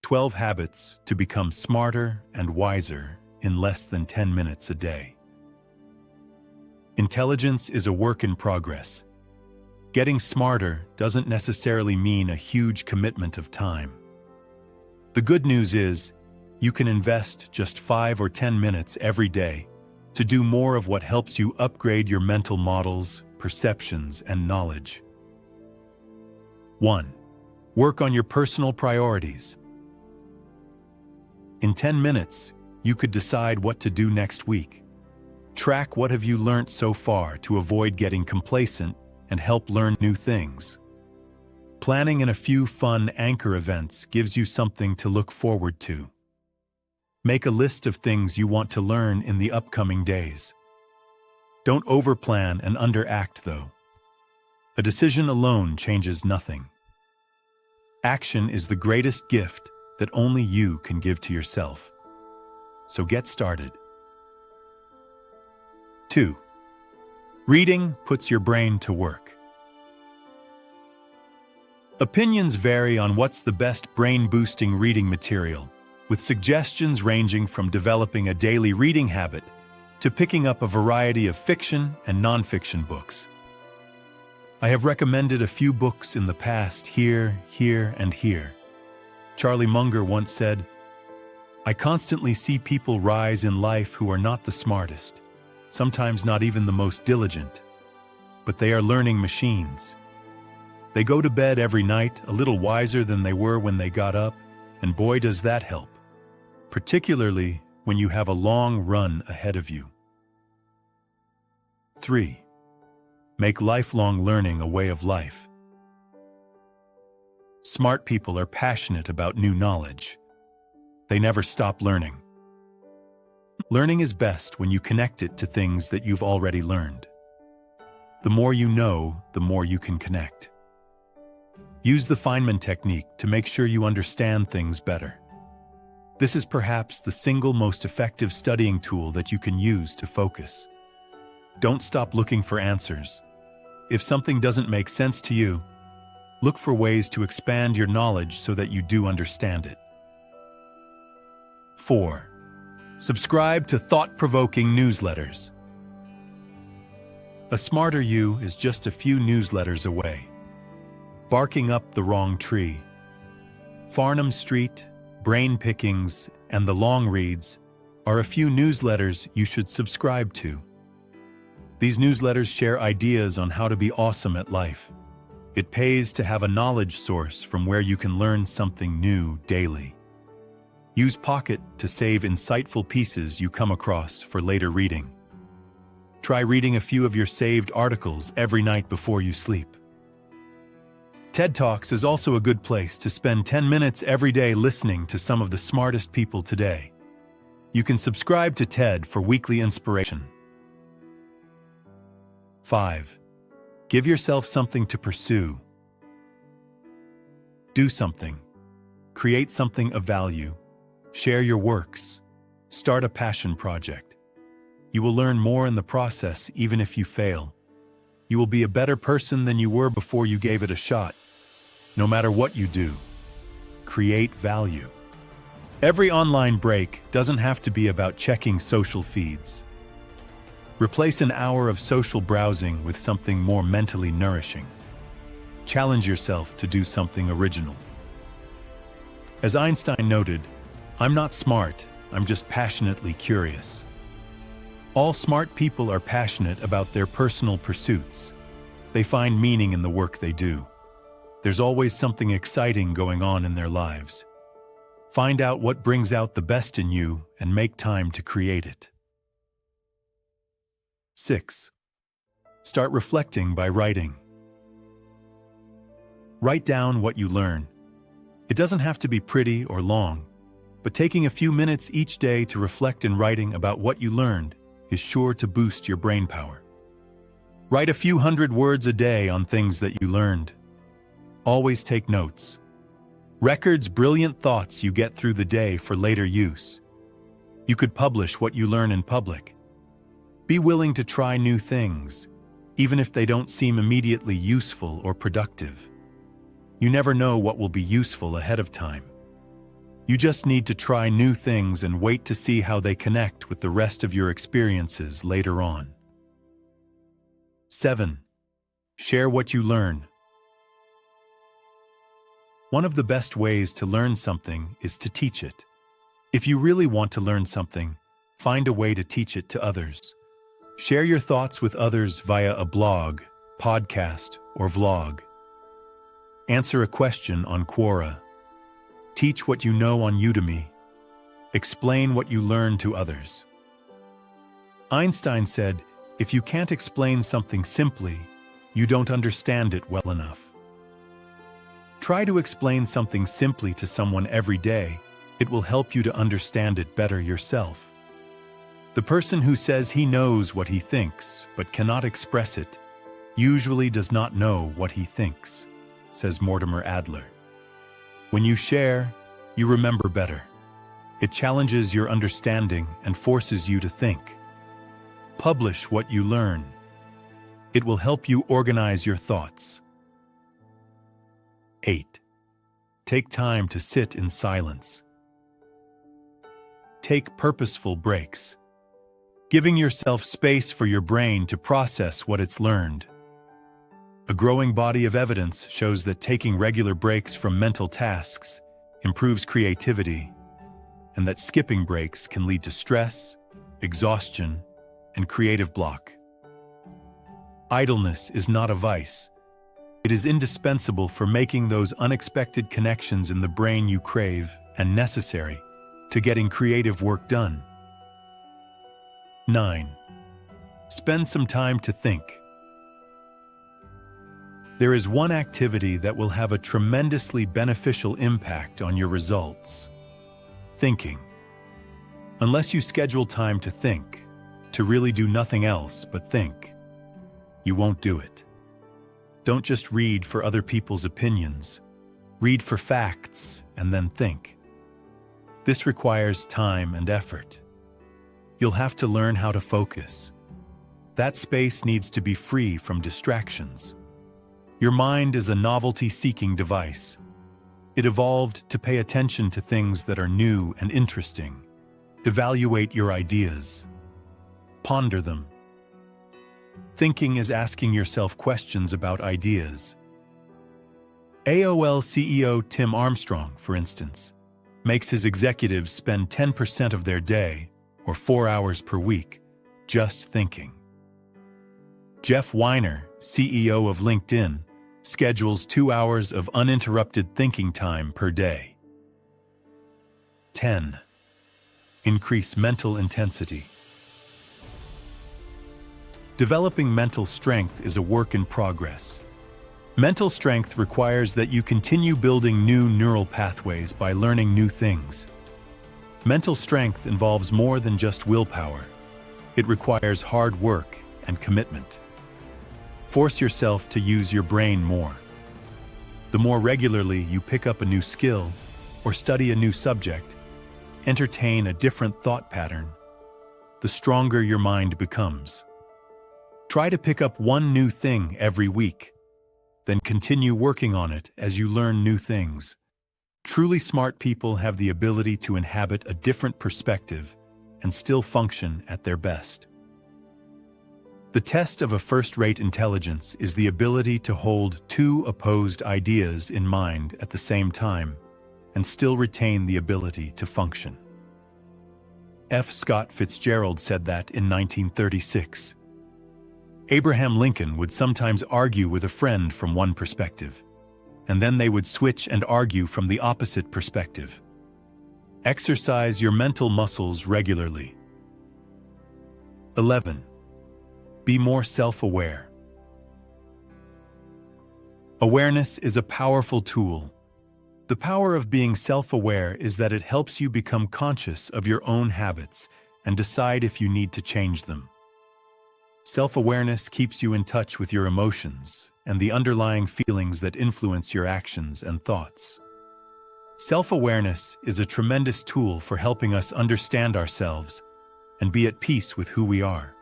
12 habits to become smarter and wiser in less than 10 minutes a day. Intelligence is a work in progress. Getting smarter doesn't necessarily mean a huge commitment of time. The good news is, you can invest just 5 or 10 minutes every day to do more of what helps you upgrade your mental models, perceptions, and knowledge. 1. Work on your personal priorities. In 10 minutes, you could decide what to do next week. Track what have you learned so far to avoid getting complacent and help learn new things. Planning in a few fun anchor events gives you something to look forward to. Make a list of things you want to learn in the upcoming days. Don't overplan and underact, though. A decision alone changes nothing. Action is the greatest gift that only you can give to yourself. So get started. 2. Reading puts your brain to work. Opinions vary on what's the best brain-boosting reading material, with suggestions ranging from developing a daily reading habit to picking up a variety of fiction and nonfiction books. I have recommended a few books in the past here, and here. Charlie Munger once said, "I constantly see people rise in life who are not the smartest, sometimes not even the most diligent, but they are learning machines. They go to bed every night a little wiser than they were when they got up, and boy does that help, particularly when you have a long run ahead of you." 3. Make lifelong learning a way of life. Smart people are passionate about new knowledge. They never stop learning. Learning is best when you connect it to things that you've already learned. The more you know, the more you can connect. Use the Feynman technique to make sure you understand things better. This is perhaps the single most effective studying tool that you can use to focus. Don't stop looking for answers. If something doesn't make sense to you, look for ways to expand your knowledge so that you do understand it. 4. Subscribe to thought-provoking newsletters. A smarter you is just a few newsletters away. Barking Up the Wrong Tree, Farnham Street, Brain Pickings, and The Long Reads are a few newsletters you should subscribe to. These newsletters share ideas on how to be awesome at life. It pays to have a knowledge source from where you can learn something new daily. Use Pocket to save insightful pieces you come across for later reading. Try reading a few of your saved articles every night before you sleep. TED Talks is also a good place to spend 10 minutes every day listening to some of the smartest people today. You can subscribe to TED for weekly inspiration. 5. Give yourself something to pursue. Do something. Create something of value. Share your works. Start a passion project. You will learn more in the process even if you fail. You will be a better person than you were before you gave it a shot. No matter what you do, create value. Every online break doesn't have to be about checking social feeds. Replace an hour of social browsing with something more mentally nourishing. Challenge yourself to do something original. As Einstein noted, "I'm not smart, I'm just passionately curious." All smart people are passionate about their personal pursuits. They find meaning in the work they do. There's always something exciting going on in their lives. Find out what brings out the best in you and make time to create it. 6. Start reflecting by writing. Write down what you learn. It doesn't have to be pretty or long, but taking a few minutes each day to reflect in writing about what you learned is sure to boost your brain power. Write a few hundred words a day on things that you learned. Always take notes. Records brilliant thoughts you get through the day for later use. You could publish what you learn in public. Be willing to try new things, even if they don't seem immediately useful or productive. You never know what will be useful ahead of time. You just need to try new things and wait to see how they connect with the rest of your experiences later on. 7. Share what you learn. One of the best ways to learn something is to teach it. If you really want to learn something, find a way to teach it to others. Share your thoughts with others via a blog, podcast, or vlog. Answer a question on Quora. Teach what you know on Udemy. Explain what you learn to others. Einstein said, "If you can't explain something simply, you don't understand it well enough." Try to explain something simply to someone every day. It will help you to understand it better yourself. The person who says he knows what he thinks but cannot express it usually does not know what he thinks, says Mortimer Adler. When you share, you remember better. It challenges your understanding and forces you to think. Publish what you learn. It will help you organize your thoughts. 8. Take time to sit in silence. Take purposeful breaks. Giving yourself space for your brain to process what it's learned. A growing body of evidence shows that taking regular breaks from mental tasks improves creativity, and that skipping breaks can lead to stress, exhaustion, and creative block. Idleness is not a vice. It is indispensable for making those unexpected connections in the brain you crave and necessary to getting creative work done. 9. Spend some time to think. There is one activity that will have a tremendously beneficial impact on your results: thinking. Unless you schedule time to think, to really do nothing else but think, you won't do it. Don't just read for other people's opinions. Read for facts and then think. This requires time and effort. You'll have to learn how to focus. That space needs to be free from distractions. Your mind is a novelty-seeking device. It evolved to pay attention to things that are new and interesting. Evaluate your ideas. Ponder them. Thinking is asking yourself questions about ideas. AOL CEO Tim Armstrong, for instance, makes his executives spend 10% of their day, or 4 hours per week, just thinking. Jeff Weiner, CEO of LinkedIn, schedules 2 hours of uninterrupted thinking time per day. 10. Increase mental intensity. Developing mental strength is a work in progress. Mental strength requires that you continue building new neural pathways by learning new things. Mental strength involves more than just willpower. It requires hard work and commitment. Force yourself to use your brain more. The more regularly you pick up a new skill or study a new subject, entertain a different thought pattern, the stronger your mind becomes. Try to pick up one new thing every week, then continue working on it as you learn new things. Truly smart people have the ability to inhabit a different perspective and still function at their best. The test of a first-rate intelligence is the ability to hold two opposed ideas in mind at the same time and still retain the ability to function. F. Scott Fitzgerald said that in 1936. Abraham Lincoln would sometimes argue with a friend from one perspective, and then they would switch and argue from the opposite perspective. Exercise your mental muscles regularly. 11. Be more self-aware. Awareness is a powerful tool. The power of being self-aware is that it helps you become conscious of your own habits and decide if you need to change them. Self-awareness keeps you in touch with your emotions and the underlying feelings that influence your actions and thoughts. Self-awareness is a tremendous tool for helping us understand ourselves and be at peace with who we are.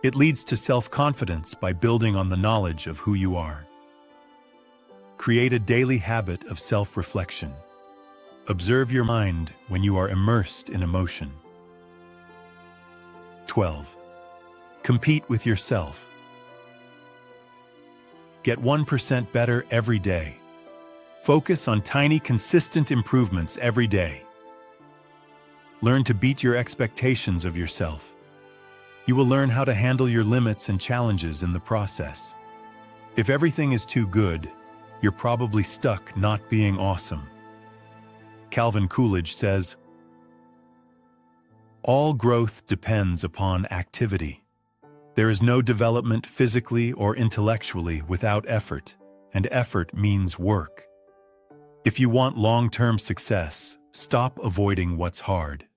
It leads to self-confidence by building on the knowledge of who you are. Create a daily habit of self-reflection. Observe your mind when you are immersed in emotion. 12. Compete with yourself. Get 1% better every day. Focus on tiny, consistent improvements every day. Learn to beat your expectations of yourself. You will learn how to handle your limits and challenges in the process. If everything is too good, you're probably stuck not being awesome. Calvin Coolidge says, "All growth depends upon activity. There is no development physically or intellectually without effort, and effort means work. If you want long-term success, stop avoiding what's hard.